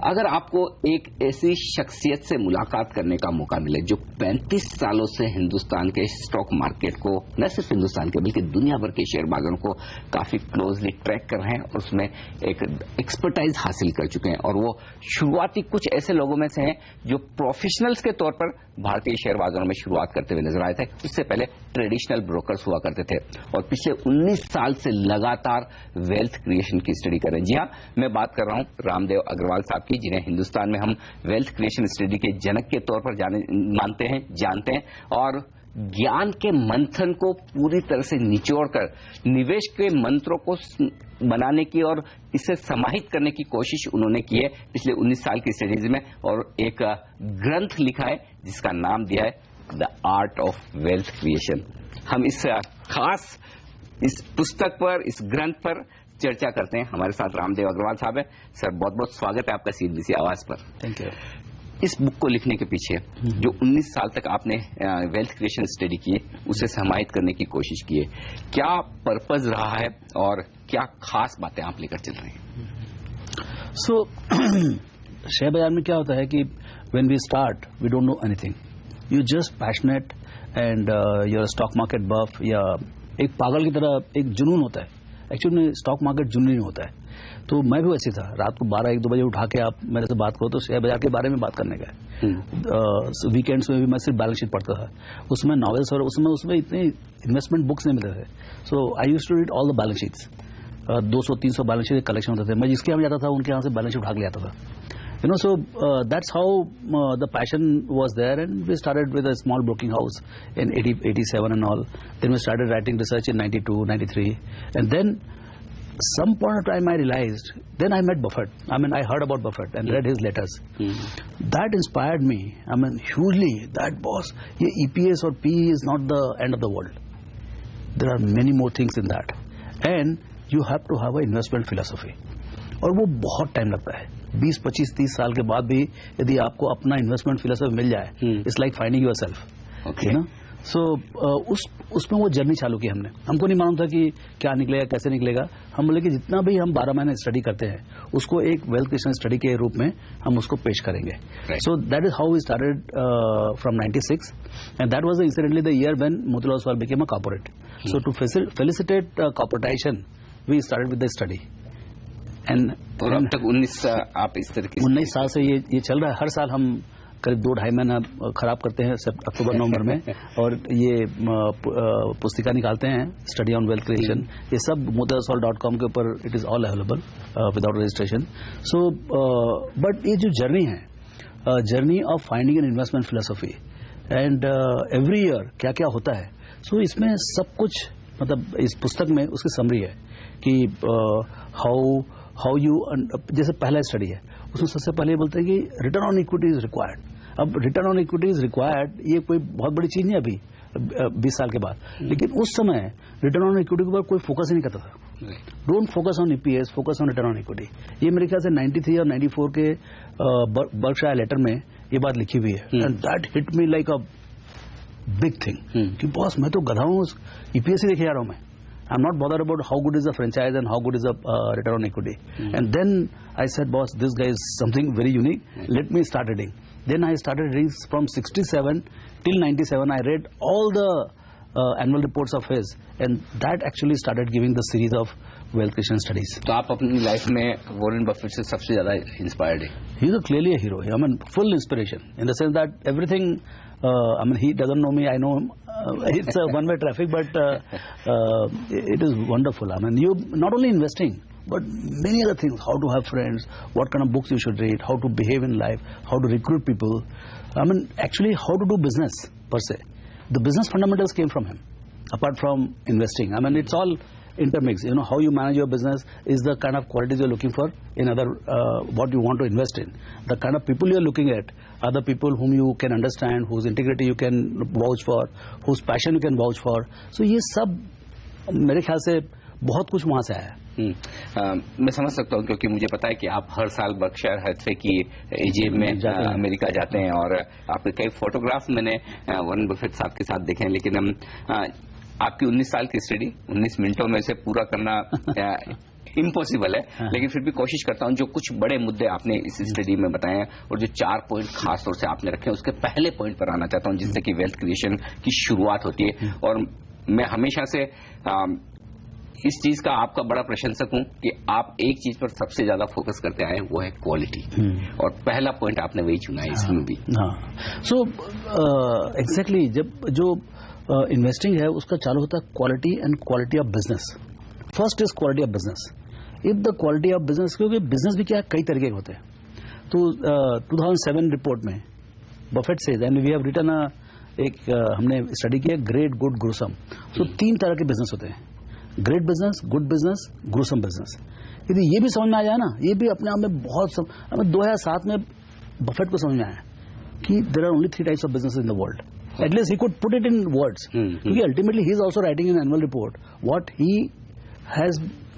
अगर आपको एक ऐसी शख्सियत से मुलाकात करने का मौका मिले जो 35 सालों से हिंदुस्तान के स्टॉक मार्केट को, न सिर्फ हिंदुस्तान के बल्कि दुनिया भर के शेयर बाजारों को काफी क्लोजली ट्रैक कर रहे हैं और उसमें एक एक्सपर्टाइज हासिल कर चुके हैं, और वो शुरुआती कुछ ऐसे लोगों में से हैं जो प्रोफेशनल्स के तौर पर भारतीय शेयर बाजारों में शुरुआत करते हुए नजर आए थे। उससे पहले ट्रेडिशनल ब्रोकर्स हुआ करते थे और पिछले 19 साल से लगातार वेल्थ क्रिएशन की स्टडी कर रहे हैं। जी हाँ, मैं बात कर रहा हूं रामदेव अग्रवाल साहब की, जिन्हें हिंदुस्तान में हम वेल्थ क्रिएशन स्टडी के जनक के तौर पर जानते हैं और ज्ञान के मंथन को पूरी तरह से निचोड़कर निवेश के मंत्रों को बनाने की और इसे समाहित करने की कोशिश उन्होंने की है पिछले 19 साल की स्टडीज में, और एक ग्रंथ लिखा है जिसका नाम दिया है the art of wealth creation. हम इस खास इस पुस्तक पर, इस ग्रंथ पर चर्चा करते हैं। हमारे साथ रामदेव अग्रवाल साहब है। सर, बहुत बहुत स्वागत है आपका सीबीसी आवाज पर। Thank you. इस बुक को लिखने के पीछे जो 19 साल तक आपने वेल्थ क्रिएशन स्टडी की, उसे समाहित करने की कोशिश की है, क्या पर्पज रहा है और क्या खास बातें आप लेकर चल रहे हैं? सो शेयर बाजार में क्या होता है कि when we start we don't know anything, you just passionate and your stock market buff, या एक पागल की तरह एक जुनून होता है। एक्चुअली में स्टॉक मार्केट जुनून होता है, तो मैं भी वैसे था। रात को 12-1-2 बजे उठा के आप मेरे से बात करो तो शेयर बाजार के बारे में बात करने का है। वीकेंड्स में भी मैं सिर्फ बैलेंस शीट पढ़ता था, उसमें नॉवेल्स और उसमें इतने इन्वेस्टमेंट बुक्स नहीं मिलते थे। So I used to read all the balance sheets. 200-300 balance sheet collection होते थे, मैं जिसके यहाँ जाता था उनके यहाँ से बैलेंस शीट उठा के ले आता था। So that's how the passion was there, and we started with a small broking house in 87 and all. Then we started writing research in 92, 93, and then some point of time I realized. Then I met Buffett. I heard about Buffett and read his letters. That inspired me. Hugely. That boss, EPS or PE is not the end of the world. There are many more things in that, and you have to have an investment philosophy. और वो बहुत time लगता है। 20, 25, 30 साल के बाद भी यदि आपको अपना इन्वेस्टमेंट फिलोसफी मिल जाए, it's like finding yourself. Okay ना? सो उसमें वो जर्नी चालू की हमने। हमको नहीं मालूम था कि क्या निकलेगा, कैसे निकलेगा। हम बोले कि जितना भी हम 12 महीने स्टडी करते हैं उसको एक वेल्थ क्रिएशन स्टडी के रूप में हम उसको पेश करेंगे। So that is how we started from 96, and that was incidentally the year when Motilal Oswal became a corporate. So to felicitate corporatization we started with the study. और अब तक 19 आप इस तरह की 19 साल से ये चल रहा है। हर साल हम करीब 2-2.5 महीना खराब करते हैं अक्टूबर-नवंबर में, और ये पुस्तिका निकालते हैं स्टडी ऑन वेल्थ क्रिएशन। ये सब motilaloswal.com के ऊपर it is all available without registration. So but ये जो जर्नी है, journey of finding an investment philosophy, and every year क्या क्या होता है, सो इसमें सब कुछ इस पुस्तक में उसकी समरी है कि हाउ यू, जैसे पहला स्टडी है उसमें सबसे पहले बोलते हैं कि return on equity is required. अब return on equity is required ये कोई बहुत बड़ी चीज नहीं अभी 20 साल के बाद, लेकिन उस समय रिटर्न ऑन इक्विटी के ऊपर कोई फोकस ही नहीं करता था। Don't focus on EPS, focus on return on equity. ये मेरे ख्याल से 93 और 94 के बर्कशायर लेटर में ये बात लिखी हुई है, and that hit me like a big thing कि बॉस मैं तो गधा हूँ, ईपीएस ही देखे जा रहा हूँ मैं। I'm not bothered about how good is the franchise and how good is the return on equity. And then I said, boss, this guy is something very unique. Let me start reading. Then I started reading from 67 till 97. I read all the annual reports of his, and that actually started giving the series of wealth creation studies. तो आप अपनी life में Warren Buffett से सबसे ज्यादा inspired है? He is clearly a hero. Full inspiration in the sense that everything. He doesn't know me, I know him. It's a one-way traffic, but it is wonderful. You not only investing, but many other things. How to have friends, what kind of books you should read, how to behave in life, how to recruit people. Actually, how to do business per se. The business fundamentals came from him. Apart from investing, it's all intermix. How you manage your business is the kind of qualities you're looking for in other what you want to invest in. The kind of people you're looking at are the people whom you can understand, whose integrity you can vouch for, whose passion you can vouch for. So ये सब मेरे ख्याल से बहुत कुछ वहाँ से आया है। मैं समझ सकता हूँ, क्योंकि मुझे पता है कि आप हर साल बर्कशायर हैथवे की एजीएम में अमेरिका जाते हैं, और आपके कई फोटोग्राफ मैंने वॉरेन बफेट साहब के साथ देखे हैं। लेकिन आपकी 19 साल की स्टडी 19 मिनटों में से पूरा करना इम्पॉसिबल है, लेकिन फिर भी कोशिश करता हूं जो कुछ बड़े मुद्दे आपने इस स्टडी में बताए हैं और जो 4 पॉइंट खास तौर से आपने रखे हैं उसके पहले पॉइंट पर आना चाहता हूं, जिससे कि वेल्थ क्रिएशन की शुरुआत होती है। और मैं हमेशा से इस चीज का आपका बड़ा प्रशंसक हूं कि आप एक चीज पर सबसे ज्यादा फोकस करते आए, वो है क्वालिटी, और पहला पॉइंट आपने वही चुना है इसमें भी। सो एग्जैक्टली जब जो इन्वेस्टिंग है उसका चालू होता है quality and quality of business. First is quality of business. If the quality of business, क्योंकि बिजनेस भी क्या कई तरीके के होते हैं। तो 2007 रिपोर्ट में Buffett says and we have written हमने स्टडी किया ग्रेट, गुड, ग्रूसम। सो 3 तरह के बिजनेस होते हैं, great business, good business, gruesome business. यदि ये भी समझ में आ जाए ना, ये भी अपने आप में बहुत हमें 2007 में बफेट को समझ में आया कि there are only 3 types of business in the world. At least he could put it in words, क्योंकि ultimately he is also writing in annual report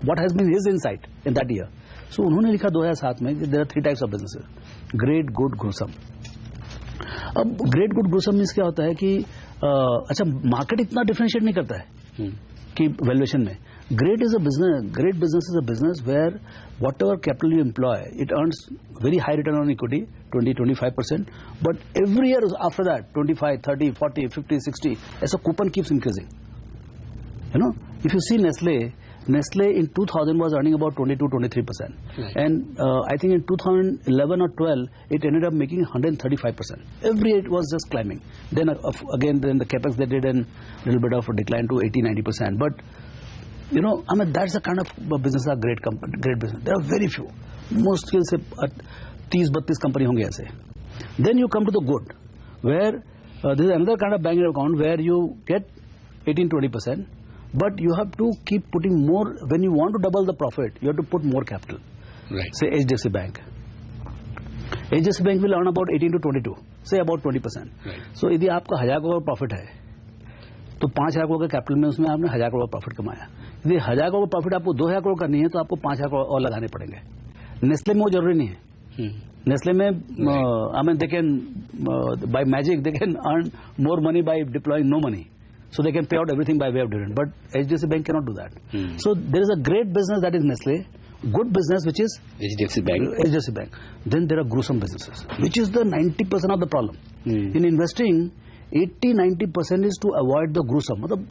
what has been his insight in that year. So उन्होंने लिखा 2007 में there are 3 types of businesses, great, good, gruesome. अब great, good, gruesome means क्या होता है कि अच्छा मार्केट इतना डिफरेंशिएट नहीं करता है कि वैल्यूएशन में। Great business is a business where whatever capital you employ, it earns very high return on equity, 20-25%, but every year after that 25, 30, 40, 50, 60 as a coupon keeps increasing. You know, if you see Nestle in 2000 was earning about 22-23%, right. And I think in 2011 or 12 it ended up making 135%. Every year it was just climbing. Then again the capex they did and a little bit of a decline to 80-90%. But you know, I mean that's the kind of business are great business. There are very few. Most skills से 30-32 company होंगे ऐसे. Then you come to the good, where this is another kind of bank account where you get 18-20%. But you have to keep putting more. When you want to double the profit, you have to put more capital. Right. Say HDFC Bank. HDFC Bank will earn about 18 to 22. Say about 20%. Right. So यदि आपका 1000 crore profit है, तो 5000 करोड़ के capital में उसमें आपने 1000 crore profit कमाया। यदि 1000 करोड़ प्रॉफिट आपको 2000 करोड़ करनी है, तो आपको 5000 करोड़ और लगाने पड़ेंगे। नेस्ले में वो जरूरी नहीं है। नेस्ले में I mean they can by magic they can earn more money by deploying no money. So they can pay out everything by way of dividend, but HDFC Bank cannot do that. So there is a great business that is Nestle, good business which is HDFC Bank. Then there are gruesome businesses, which is the 90% of the problem. In investing, 80-90% is to avoid the gruesome. मतलब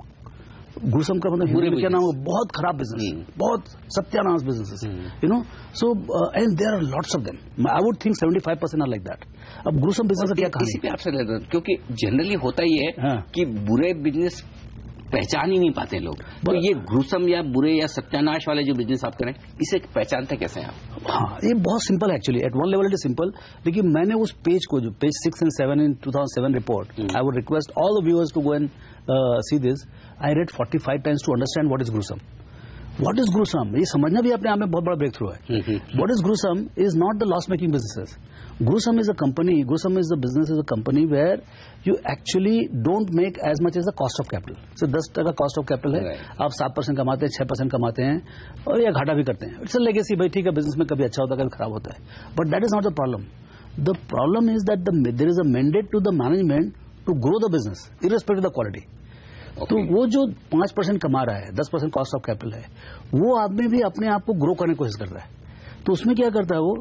gruesome का मतलब हिंदी में क्या नाम है, बहुत खराब business, बहुत सत्यानाश businesses, you know. So and there are lots of them. I would think 75% are like that. अब gruesome business का क्या कहानी? इसी पे आपसे लेते, क्योंकि जनरली होता ही है कि बुरे बिजनेस पहचान ही नहीं पाते लोग। तो ये ग्रूसम या बुरे या सत्यानाश वाले जो बिजनेस आप करें, इसे पहचानते कैसे हैं आप? हाँ, ये बहुत सिंपल है actually. At one level it is simple, लेकिन मैंने उस पेज को, जो page 6 and 7 in 2007 report, I would request all the viewers to go and see this. I read 45 times to understand what is gruesome. What is gruesome, ये समझना भी अपने आप में बहुत बड़ा ब्रेक थ्रू है। What is gruesome is not the loss making businesses. Grusam is a company, Grusam is the business is a company where you actually don't make as much as the cost of capital. So 10% cost of capital है, आप 7% कमाते हैं, 6% कमाते हैं, और या घाटा भी करते हैं। It's a legacy, भाई ठीक है, बिजनेस में कभी अच्छा होता है, कभी खराब होता है, but that is not the problem. The problem is that there is a mandate to the management to grow the business irrespective of the quality. तो वो जो 5% कमा रहा है, 10% कॉस्ट ऑफ कैपिटल है, वो आदमी भी अपने आप को ग्रो करने की कोशिश कर रहा है। तो उसमें क्या करता है वो,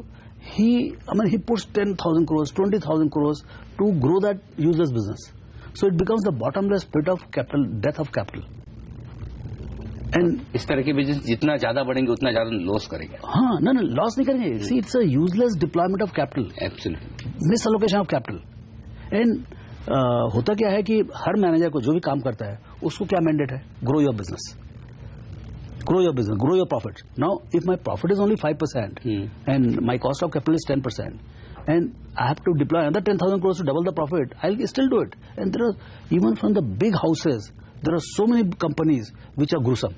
he puts 10,000 crores, 20,000 crores to grow that useless business. So it becomes the bottomless pit of capital, death of capital. And इस तरह के बिजनेस जितना ज्यादा बढ़ेंगे उतना ज्यादा लॉस करेंगे। हाँ, ना लॉस नहीं करेंगे। See, it's a useless deployment of capital. Absolutely. Misallocation of capital. And होता क्या है कि हर मैनेजर को जो भी काम करता है, उसको क्या मैंडेट है? Grow your business, grow your business, grow your profits. Now, if my profit is only 5% and my cost of capital is 10%, and I have to deploy another 10,000 crores to double the profit, I'll still do it. And there are, even from the big houses, there are so many companies which are gruesome.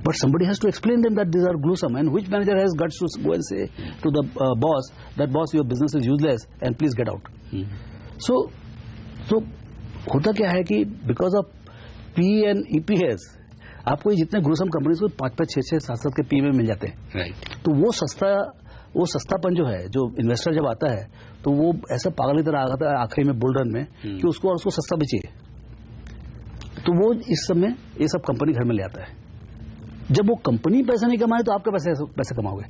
But somebody has to explain them that these are gruesome. And which manager has guts to go and say to the boss that, boss, your business is useless and please get out. So होता क्या है कि because of P and EPS, आपको जितने gruesome companies को 5-5, 6-6, 7-7 के P में मिल जाते हैं। राइट। तो वो सस्तापन जो है, जो इन्वेस्टर जब आता है तो वो ऐसा पागल की तरह आता है आखिरी में बुल रन में कि उसको सस्ता भी चाहिए। तो वो इस समय ये सब कंपनी घर में ले आता है। जब वो कंपनी पैसा नहीं कमाए तो आपके पैसे कमाओगे।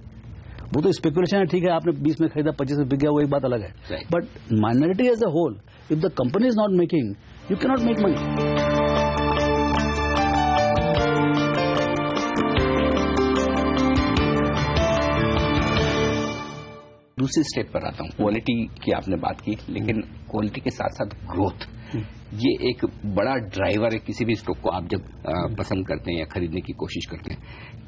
वो तो स्पेकुलेशन है, ठीक है, आपने 20 में खरीदा 25 में बिक गया, वो एक बात अलग है। But minority as a whole, if the company is not making, you can not make money. दूसरी स्टेप पर आता हूँ। क्वालिटी की आपने बात की, लेकिन क्वालिटी के साथ साथ ग्रोथ, ये एक बड़ा ड्राइवर है किसी भी स्टॉक को आप जब पसंद करते हैं या खरीदने की कोशिश करते हैं।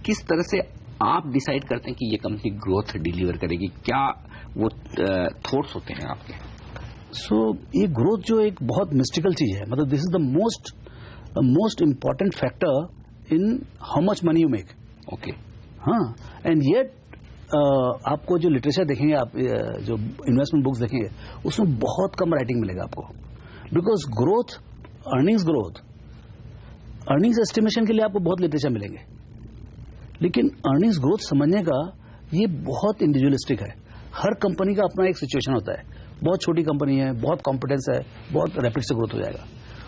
किस तरह से आप डिसाइड करते हैं कि ये कंपनी ग्रोथ डिलीवर करेगी? क्या वो थॉट्स होते हैं आपके? ये ग्रोथ जो एक बहुत मिस्टिकल चीज है, मतलब this is the most important factor in how much money you make. Okay, हाँ, एंड येट आपको जो लिटरेचर देखेंगे, आप जो इन्वेस्टमेंट बुक्स देखेंगे, उसमें बहुत कम राइटिंग मिलेगा आपको। बिकॉज ग्रोथ, अर्निंग्स एस्टिमेशन के लिए आपको बहुत लिटरेचर मिलेंगे, लेकिन अर्निंग्स ग्रोथ समझने का ये बहुत इंडिविजुअलिस्टिक है। हर कंपनी का अपना एक सिचुएशन होता है। बहुत छोटी कंपनी है, बहुत कॉम्पिटेंस है, बहुत रैपिड से ग्रोथ हो जाएगा।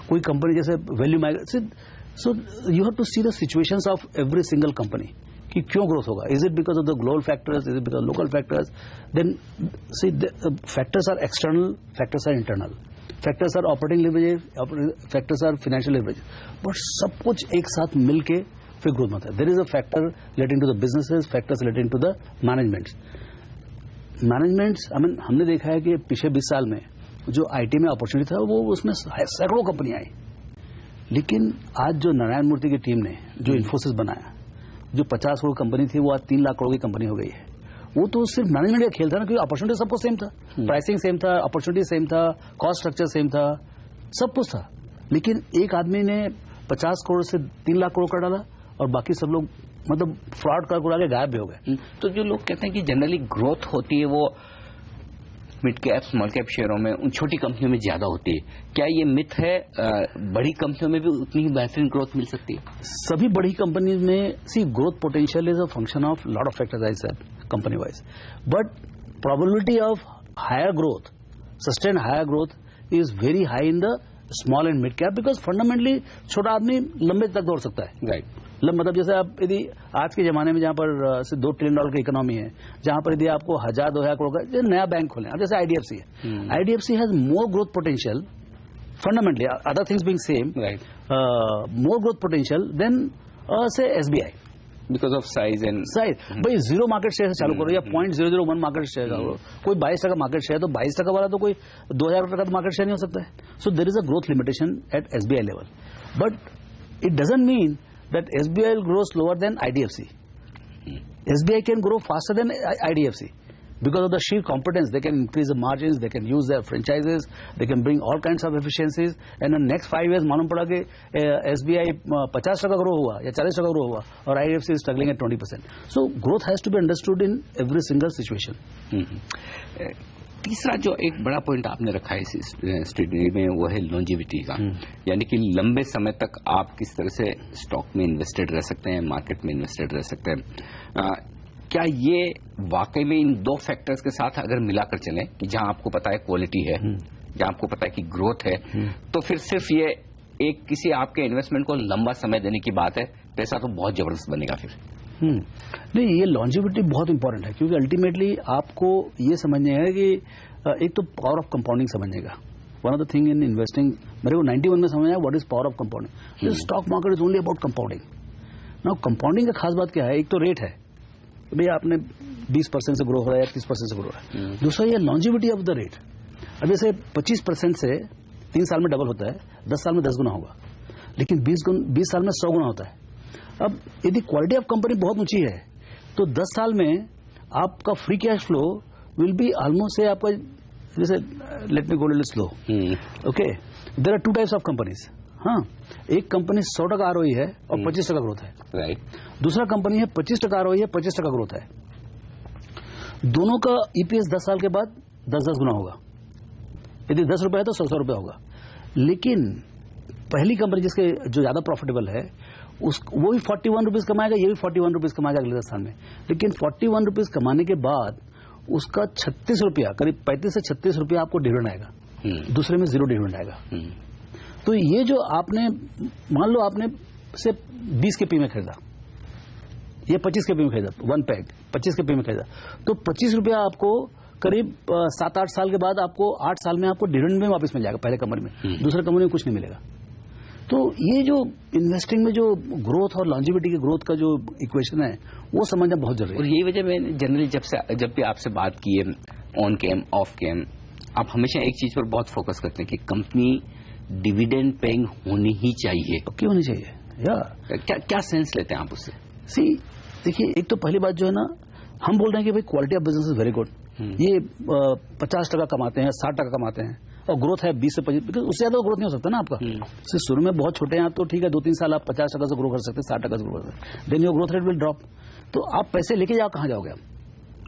कोई कंपनी जैसे value migration, so you have to see the situations of every single company कि क्यों ग्रोथ होगा। Is it because of the global factors, is it because local factors? Then see factors are external, factors are internal, factors are operating leverage, factors are financial leverage. But सब कुछ एक साथ मिलके फिर growth होता है। There is a factor relating to the businesses, factors relating to the managements. I mean हमने देखा है कि पिछले 20 साल में जो आईटी में अपॉर्चुनिटी था, वो उसमें सैकड़ों कंपनियां आई, लेकिन आज जो नारायण मूर्ति की टीम ने जो इन्फोसिस बनाया, जो 50 करोड़ कंपनी थी, वो आज 3 लाख करोड़ की कंपनी हो गई है। वो तो सिर्फ मैनेजमेंट का खेल था ना, क्योंकि अपॉर्चुनिटी सबको सेम था, प्राइसिंग सेम था, अपॉर्चुनिटी सेम था, कॉस्ट स्ट्रक्चर सेम था, सब कुछ था। लेकिन एक आदमी ने 50 करोड़ से 3 लाख करोड़ कर डाला और बाकी सब लोग मतलब फ्रॉड कर आगे गायब भी हो गए। तो जो लोग कहते हैं कि जनरली ग्रोथ होती है वो मिड कैप स्मॉल कैप शेयरों में, उन छोटी कंपनियों में ज्यादा होती है, क्या ये मिथ है? बड़ी कंपनियों में भी उतनी ही बेहतरीन ग्रोथ मिल सकती है? सभी बड़ी कंपनी में see growth potential is a function of lot of factors, I said, company wise. But probability of higher growth, sustain higher growth is very high in the small and mid cap, because fundamentally छोटा आदमी लंबे तक दौड़ सकता है। Right. मतलब जैसे आप यदि आज के जमाने में जहां पर सिर्फ $2 ट्रिलियन की इकोनॉमी है, जहां पर यदि आपको 1000-2000 करोड़ का नया बैंक खोले, अब जैसे आईडीएफसी है, IDFC has more growth potential fundamentally, other things being same, more growth potential than say SBI, because of size and भाई 0 मार्केट शेयर से चालू करो या 0.001 मार्केट शेयर करो, कोई 22% मार्केट शेयर, तो 22% वाला तो कोई 2000 का मार्केट शेयर नहीं हो सकता है। So there is a growth limitation at SBI level, but it doesn't mean that SBI will grow slower than IDFC. SBI can grow faster than IDFC because of the sheer competence. They can increase the margins, they can use their franchises, they can bring all kinds of efficiencies, and in the next 5 years मालूम पड़ा कि SBI 50% grow हुआ या 40% grow हुआ और IDFC is struggling at 20%. So growth has to be understood in every single situation. तीसरा जो एक बड़ा पॉइंट आपने रखा है इस स्टडी में, वो है लॉन्जिविटी का, यानी कि लंबे समय तक आप किस तरह से स्टॉक में इन्वेस्टेड रह सकते हैं, मार्केट में इन्वेस्टेड रह सकते हैं। क्या ये वाकई में इन 2 फैक्टर्स के साथ अगर मिलाकर चलें कि जहां आपको पता है क्वालिटी है, जहां आपको पता है कि ग्रोथ है, तो फिर सिर्फ ये एक किसी आपके इन्वेस्टमेंट को लंबा समय देने की बात है, पैसा तो बहुत जबरदस्त बनेगा फिर? नहीं, ये लॉन्जिविटी बहुत इंपॉर्टेंट है, क्योंकि अल्टीमेटली आपको ये समझने है कि एक तो पावर ऑफ कंपाउंडिंग समझने का। One of the thing in investing, मेरे को 91 में समझ आया what is power of compounding. Stock market is only about compounding. Now compounding का खास बात क्या है? एक तो रेट है, भैया आपने 20% से ग्रो हो रहा है या 30% से ग्रो हो रहा है। दूसरा ये लॉन्जिविटी ऑफ द रेट। अब जैसे 25% से 3 साल में डबल होता है, 10 साल में 10 गुना होगा, लेकिन 20 साल में 100 गुना होता है। अब यदि क्वालिटी ऑफ कंपनी बहुत ऊंची है तो 10 साल में आपका free cash flow will be almost से आपका, जैसे let me go little slow, okay, there are 2 types of companies. हाँ, एक कंपनी 100% आरओई है और 25% ग्रोथ है, राइट। दूसरा कंपनी है 25% आरओई है, 25% ग्रोथ है। दोनों का ईपीएस 10 साल के बाद 10-10 गुना होगा। यदि 10 रुपए है तो 100 रुपए होगा। लेकिन पहली कंपनी जिसके जो ज्यादा प्रॉफिटेबल है, वो भी 41 रुपीज कमाएगा, ये भी 41 रुपीज कमाएगा अगले 10 साल में। लेकिन 41 रुपीज कमाने के बाद उसका 36 रुपया, करीब 35 से 36 रुपया आपको डिविडेंड आएगा, दूसरे में 0 डिविडेंड आएगा। तो ये जो आपने मान लो आपने से 20 के पी में खरीदा, ये 25 के पे में खरीदा, 1 पैक 25 के पे में खरीदा, तो 25 रुपया आपको करीब 7-8 साल के बाद आपको 8 साल में आपको डिविडेंड में वापस मिल जाएगा पहले कंपनी में, दूसरे कंपनी में कुछ नहीं मिलेगा। तो ये जो इन्वेस्टिंग में जो ग्रोथ और लॉन्जिविटी की ग्रोथ का जो इक्वेशन है वो समझना बहुत जरूरी है। और यही वजह मैंने जनरली जब भी आपसे बात की है ऑन कैम ऑफ कैम, आप हमेशा एक चीज पर बहुत फोकस करते हैं कि कंपनी डिविडेंड पेइंग होनी ही चाहिए। क्यों होनी चाहिए? या क्या सेंस लेते हैं आप उससे? सी देखिए, एक तो पहली बात जो है ना, हम बोल रहे हैं कि भाई quality of business is very good, ये 50% कमाते हैं, 60% कमाते हैं और ग्रोथ है 20 से 25, उससे ज्यादा ग्रोथ नहीं हो सकता ना आपका। शुरू में बहुत छोटे हैं तो ठीक है, 2-3 साल आप 50% से ग्रो कर सकते हैं, 60% से ग्रो कर सकते हैं, then your growth rate will drop. तो आप पैसे लेके जाओ, कहाँ जाओगे आप?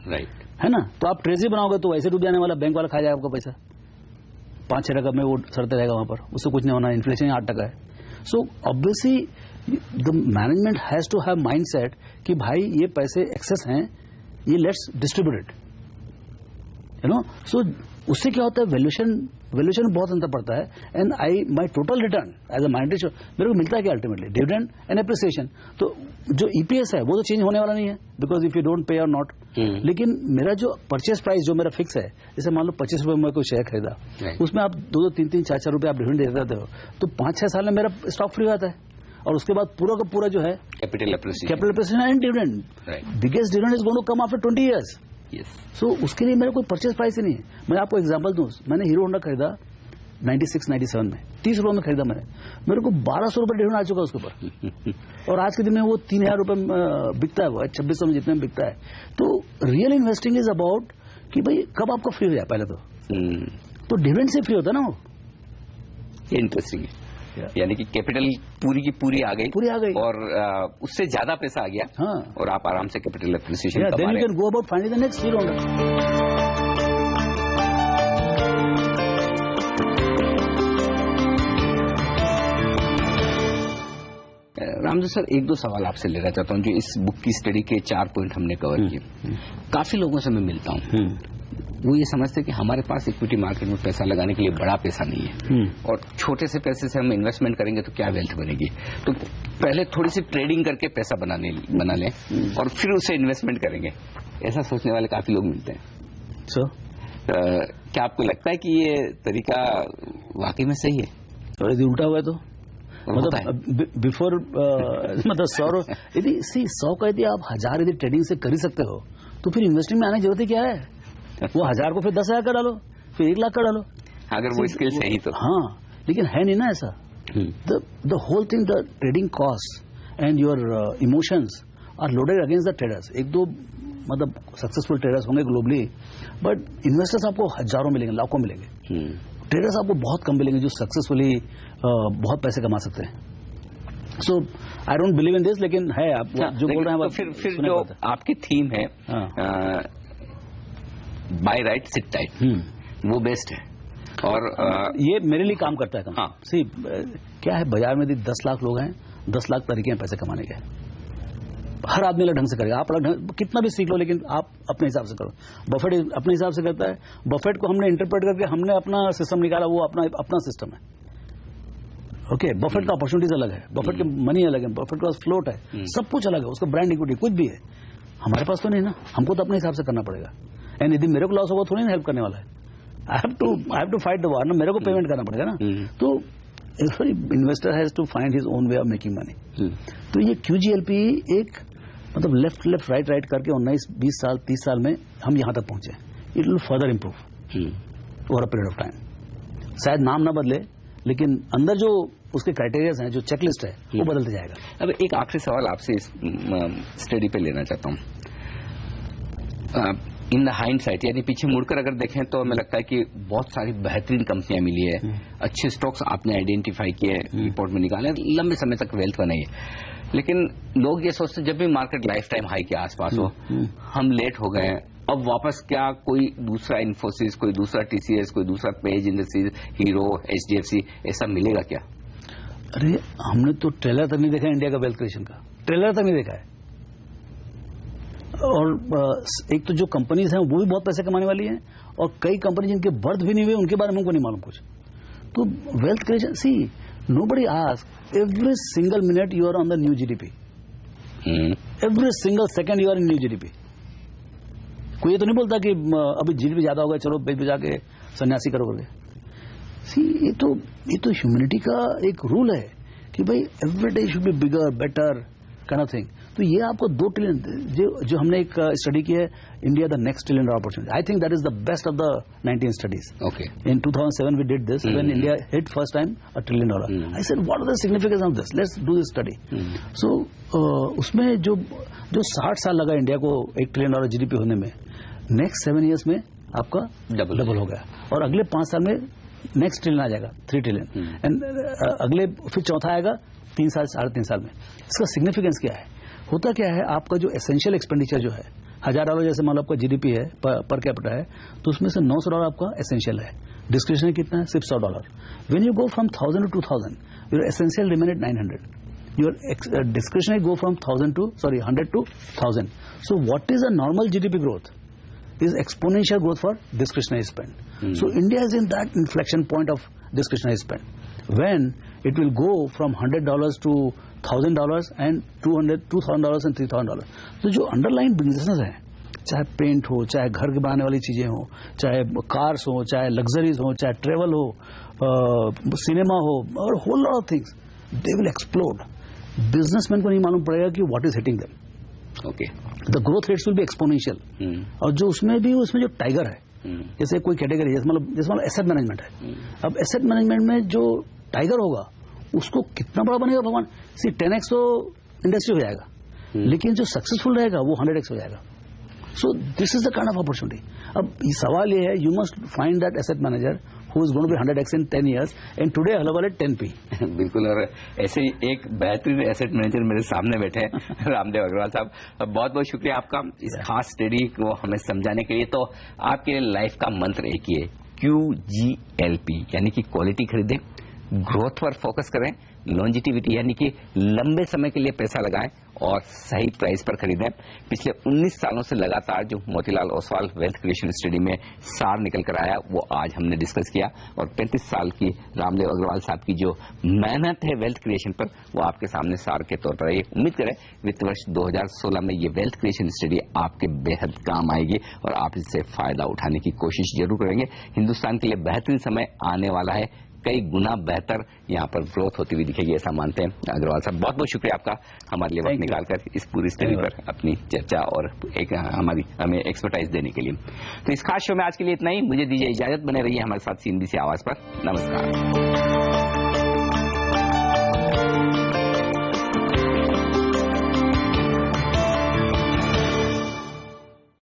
राइट, है ना? तो आप ट्रेजरी बनाओगे तो वैसे डूब जाने वाला, बैंक वाला खा जाएगा आपका पैसा, 5-6% में वो सड़ते रहेगा वहां पर, उससे कुछ नहीं होना। इन्फ्लेशन 8% है। So obviously the management has to have mind set कि भाई ये पैसे एक्सेस हैं, ये let's distribute it, you know. So उससे क्या होता है, वैल्यूएशन में बहुत अंतर पड़ता है। And my total return as a mind मेरे को मिलता है कि अल्टीमेटली डिविडेंड एंड एप्रिसिएशन। तो जो ईपीएस है वो तो चेंज होने वाला नहीं है, because if you don't pay और नॉट। लेकिन मेरा जो परचेस प्राइस जो मेरा फिक्स है, जैसे मान लो 25 रुपए में कोई शेयर खरीदा, उसमें आप 2-2, 3-3, 4-4 रुपए आप डिविडेंड देते रहते हो, तो 5-6 साल में मेरा स्टॉक फ्री होता है। और उसके बाद पूरा का पूरा जो है capital appreciation and dividend, biggest dividend is going to come after 20 years। सो उसके लिए मेरा कोई परचेज प्राइस ही नहीं है। मैं आपको एग्जांपल दूं, मैंने हीरो होंडा खरीदा 96-97 में, 30 रुपए में खरीदा मैंने, मेरे को 1200 रुपए डिविडेंड आ चुका उसके ऊपर, और आज के दिन में वो 3000 रुपए बिकता है, वो 2600 में जितने में बिकता है। तो रियल इन्वेस्टिंग इज अबाउट कि भाई कब आपका फ्री हो जाए पहले तो डिविडेंड से फ्री होता है ना वो। ये इंटरेस्टिंग है, यानी कि कैपिटल पूरी की पूरी आ गई और उससे ज्यादा पैसा आ गया। हाँ। और आप आराम से कैपिटल एप्रिसिएशन कमा रहे हैं। Then you can go about finding the next Hero Honda. Ramju sir, 1-2 सवाल आपसे लेना चाहता हूं, जो इस बुक की स्टडी के 4 पॉइंट हमने कवर किए। काफी लोगों से मैं मिलता हूं, वो ये समझते हैं कि हमारे पास इक्विटी मार्केट में पैसा लगाने के लिए बड़ा पैसा नहीं है, और छोटे से पैसे से हम इन्वेस्टमेंट करेंगे तो क्या वेल्थ बनेगी। तो पहले थोड़ी सी ट्रेडिंग करके पैसा बना लें और फिर उसे इन्वेस्टमेंट करेंगे, ऐसा सोचने वाले काफी लोग मिलते हैं। क्या आपको लगता है कि ये तरीका वाकई में सही है? और यदि उल्टा हुआ तो मतलब बिफोर मतलब 100 का यदि आप 1000 यदि ट्रेडिंग से कर ही सकते हो, तो फिर इन्वेस्टिंग में आने की जरूरत ही क्या है? वो 1000 को फिर 10,000 का डालो, फिर 1 लाख का डालो, अगर वो स्किल सही तो। हाँ, लेकिन है नहीं ना ऐसा। The whole thing, the trading cost and your emotions are loaded against the traders. 1-2 मतलब सक्सेसफुल ट्रेडर्स होंगे ग्लोबली, बट इन्वेस्टर्स आपको हजारों मिलेंगे, लाखों मिलेंगे। ट्रेडर्स आपको बहुत कम मिलेंगे जो सक्सेसफुली बहुत पैसे कमा सकते हैं। So I don't believe in this, लेकिन है आप जो बोल रहे हैं। तो फिर जो आपकी थीम है बाय राइट सिट टाइट, वो बेस्ट है, और ये मेरे लिए काम करता है। हाँ, सी क्या है, बाजार में 10 लाख लोग हैं, 10 लाख तरीके हैं पैसे कमाने के। हर आदमी अलग ढंग से करेगा, आप अलग ढंग कितना भी सीख लो, लेकिन आप अपने हिसाब से करो। बफेट अपने हिसाब से करता है, बफेट को हमने इंटरप्रेट करके हमने अपना सिस्टम निकाला, वो अपना सिस्टम है। ओके, बफेट का अपॉर्चुनिटीज अलग है, बफेट के मनी अलग है, बफेट के पास फ्लोट है, सब कुछ अलग है, उसका ब्रांड इक्विटी कुछ भी है। हमारे पास तो नहीं ना, हमको तो अपने हिसाब से करना पड़ेगा। एंड यदि मेरे को लॉस होगा थोड़ी ना हेल्प करने वाला है, I have to fight the war ना, मेरे को पेमेंट करना पड़ेगा ना। तो investor has to find his own way of making money. तो ये QGLP एक मतलब लेफ्ट राइट करके 19, 20 साल, 30 साल में हम यहां तक पहुंचे। It will further improve over a period of time. शायद नाम ना बदले, लेकिन अंदर जो उसके क्राइटेरियाज हैं, जो चेकलिस्ट है, वो बदलते जाएगा। अब एक आखिरी सवाल आपसे इस स्टडी पे लेना चाहता हूं। इन द हाइंडसाइट, यानी पीछे मुड़कर अगर देखें तो हमें लगता है कि बहुत सारी बेहतरीन कंपनियां मिली है, अच्छे स्टॉक्स आपने आइडेंटिफाई किए, रिपोर्ट में निकाले, लंबे समय तक वेल्थ बनाई है। लेकिन लोग ये सोचते जब भी मार्केट लाइफ टाइम हाई के आसपास हो, हम लेट हो गए, अब वापस क्या कोई दूसरा इन्फोसिस, कोई दूसरा TCS, कोई दूसरा पेज इंडस्ट्रीज, हीरो, HDFC ऐसा मिलेगा क्या? अरे हमने तो ट्रेलर तक नहीं देखा इंडिया का वेल्थ क्रिएशन का, ट्रेलर तक नहीं देखा है। और एक तो जो कंपनीज हैं वो भी बहुत पैसे कमाने वाली हैं, और कई कंपनी जिनके बर्थ भी नहीं हुए उनके बारे में हमको नहीं मालूम कुछ। तो wealth creation, see nobody ask, every single minute you are on the new GDP। Every single second you are in new GDP. कोई ये तो नहीं बोलता कि अभी जीडीपी ज्यादा होगा, चलो बेच बजा के सन्यासी करो करके। सी ये तो ह्यूमैनिटी का एक रूल है कि भाई every day should be bigger better kind of thing. तो ये आपको 2 ट्रिलियन जो हमने एक स्टडी की है, India the next trillion dollar opportunity, I think that is the best of the 19 studies. Okay, in 2007 we did this when India hit first time $1 trillion. I said what are the significance of this, let's do this study. So उसमें जो 60 साल लगा India को $1 trillion GDP होने में, next 7 years में आपका double हो गया, और अगले 5 साल में नेक्स्ट ट्रिलियन आ जाएगा, 3 ट्रिलियन, एंड अगले फिर चौथा आएगा 3 साल 3.5 साल में। इसका सिग्निफिकेंस क्या है? होता क्या है, आपका जो एसेंशियल एक्सपेंडिचर जो है $1000 जैसे मान लो आपका जीडीपी है पर कैपिटा है, तो उसमें से $900 आपका एसेंशियल है। डिस्क्रिशनरी कितना है? सिर्फ $100। When you go from 1000 to 2000, your essential remain at 900, your discretionary go from 100 to 1000। So what is a normal GDP growth is exponential growth for discretionary spend. So India is in that inflection point of discretionary spend, when it will go from $100 to $1,000 and $200 and $3,000. तो जो underlying businesses हैं, चाहे paint हो, चाहे घर के बनाने वाली चीजें हो, चाहे कार्स हो, चाहे लग्जरीज हो, चाहे ट्रेवल हो, सिनेमा हो, और whole lot of things, they will explode. Businessman को नहीं मालूम पड़ेगा कि what is hitting them. Okay, the growth rates will be exponential. और जो उसमें जो टाइगर है, जैसे कोई कैटेगरी, जैसे मतलब एसेट मैनेजमेंट है, अब एसेट मैनेजमेंट में जो टाइगर होगा उसको कितना बड़ा बनेगा भगवान। सी 10x तो इंडस्ट्री हो जाएगा, लेकिन जो सक्सेसफुल रहेगा वो 100x हो जाएगा। So this is the kind of opportunity. अब सवाल ये है, you must find that asset manager who is going to be 100x in 10 years and today available at 10p. बिल्कुल, और ऐसे ही एक बेहतरीन एसेट मैनेजर मेरे सामने बैठे हैं रामदेव अग्रवाल साहब, बहुत बहुत शुक्रिया आपका इस खास स्टडी को हमें समझाने के लिए। तो आपके लाइफ का मंत्र एक ही है, QGLP, यानी कि क्वालिटी खरीदें, ग्रोथ पर फोकस करें, लॉन्जिटिविटी यानी कि लंबे समय के लिए पैसा लगाएं और सही प्राइस पर खरीदें। पिछले 19 सालों से लगातार जो Motilal Oswal wealth creation study में सार निकल कर आया, वो आज हमने डिस्कस किया, और 35 साल की रामदेव अग्रवाल साहब की जो मेहनत है वेल्थ क्रिएशन पर, वो आपके सामने सार के तौर पर है। उम्मीद करें वित्त वर्ष 2016 में ये वेल्थ क्रिएशन स्टडी आपके बेहद काम आएगी और आप इससे फायदा उठाने की कोशिश जरूर करेंगे। हिंदुस्तान के लिए बेहतरीन समय आने वाला है, कई गुना बेहतर यहाँ पर ग्रोथ होती हुई दिखेगी, ऐसा मानते हैं अग्रवाल साहब। बहुत बहुत शुक्रिया आपका हमारे लिए वक्त निकालकर इस पूरी स्टडी पर अपनी चर्चा और एक हमें एक्सपर्टाइज देने के लिए। तो इस खास शो में आज के लिए इतना ही, मुझे दीजिए इजाजत, बने रहिए हमारे साथ CNBC आवाज पर। नमस्कार।